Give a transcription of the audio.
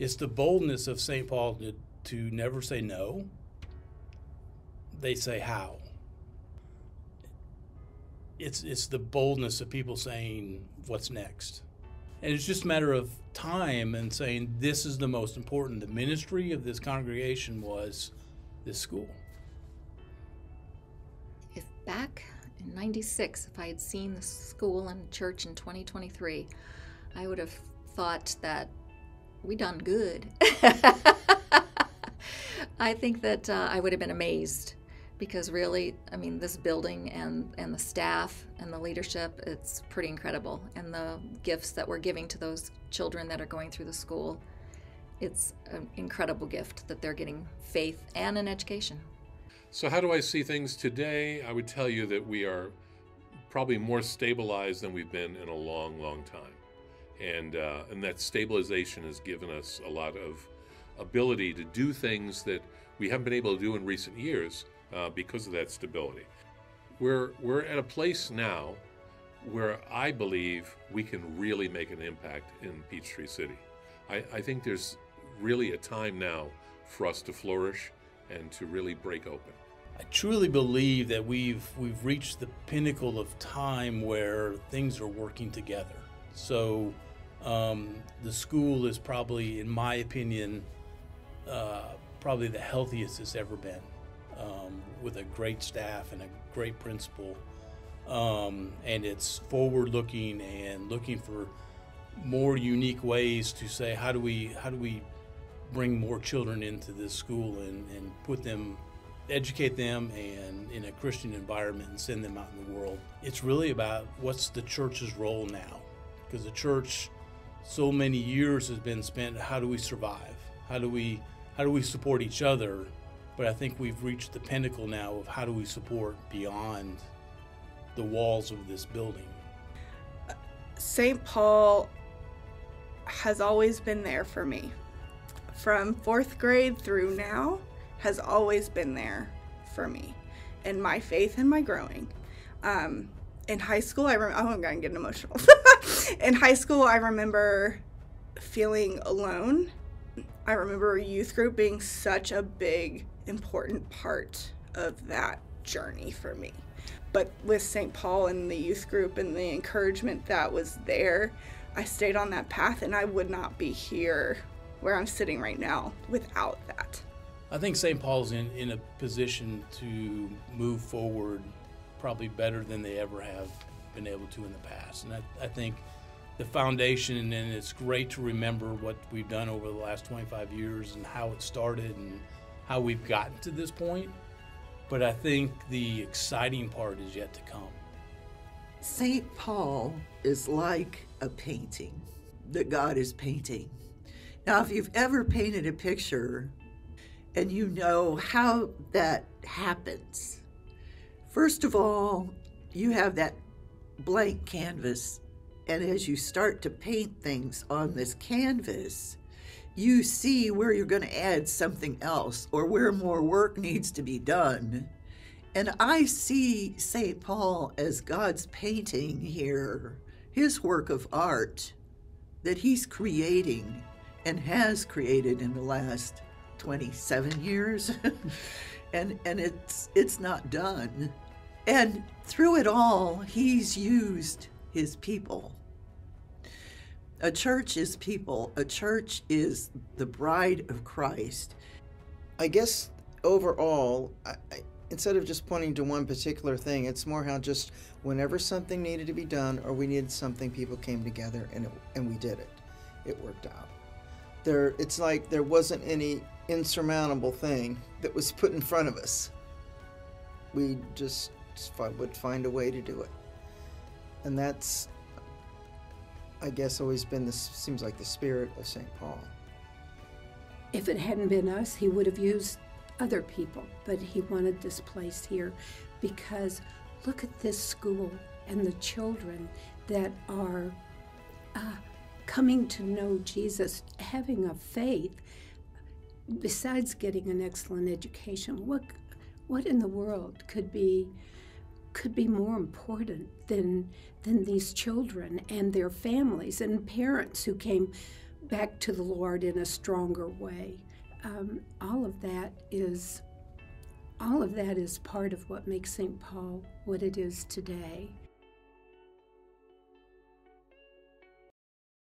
It's the boldness of St. Paul to never say no. They say how. It's the boldness of people saying what's next. And it's just a matter of time and saying this is the most important. The ministry of this congregation was this school. If back in '96, if I had seen the school and church in 2023, I would have thought that we done good. I think that I would have been amazed, because really, I mean, this building and the staff and the leadership, it's pretty incredible. And the gifts that we're giving to those children that are going through the school, it's an incredible gift that they're getting faith and an education. So how do I see things today? I would tell you that we are probably more stabilized than we've been in a long, long time. And that stabilization has given us a lot of ability to do things that we haven't been able to do in recent years because of that stability. We're at a place now where I believe we can really make an impact in Peachtree City. I think there's really a time now for us to flourish and to really break open. I truly believe that we've reached the pinnacle of time where things are working together. So the school is probably, in my opinion, probably the healthiest it's ever been, with a great staff and a great principal. And it's forward-looking and looking for more unique ways to say, how do we bring more children into this school and put them, educate them and in a Christian environment and send them out in the world. It's really about what's the church's role now, because the church, so many years has been spent, how do we survive? How do we support each other? But I think we've reached the pinnacle now of how do we support beyond the walls of this building. St. Paul has always been there for me. From 4th grade through now, has always been there for me and my faith and my growing. In high school, I'm going to get emotional. In high school, I remember feeling alone. I remember a youth group being such a big, important part of that journey for me. But with St. Paul and the youth group and the encouragement that was there, I stayed on that path, and I would not be here where I'm sitting right now without that. I think St. Paul's in a position to move forward probably better than they ever have been able to in the past. And I think the foundation, and it's great to remember what we've done over the last 25 years and how it started and how we've gotten to this point. But I think the exciting part is yet to come. St. Paul is like a painting that God is painting. Now, if you've ever painted a picture and you know how that happens, first of all, you have that blank canvas, and as you start to paint things on this canvas, you see where you're going to add something else or where more work needs to be done. And I see St. Paul as God's painting here, his work of art that he's creating and has created in the last 27 years. and it's not done. And through it all, he's used his people. A church is people. A church is the bride of Christ. I guess overall, instead of just pointing to one particular thing, it's more how just whenever something needed to be done or we needed something, people came together and we did it. It worked out. It's like there wasn't any insurmountable thing that was put in front of us. We just would find a way to do it. And that's, I guess, always been seems like the spirit of St. Paul. If it hadn't been us, he would have used other people, but he wanted this place here because look at this school and the children that are coming to know Jesus, having a faith, besides getting an excellent education. What in the world could be more important than these children and their families and parents who came back to the Lord in a stronger way. All of that is part of what makes St. Paul what it is today.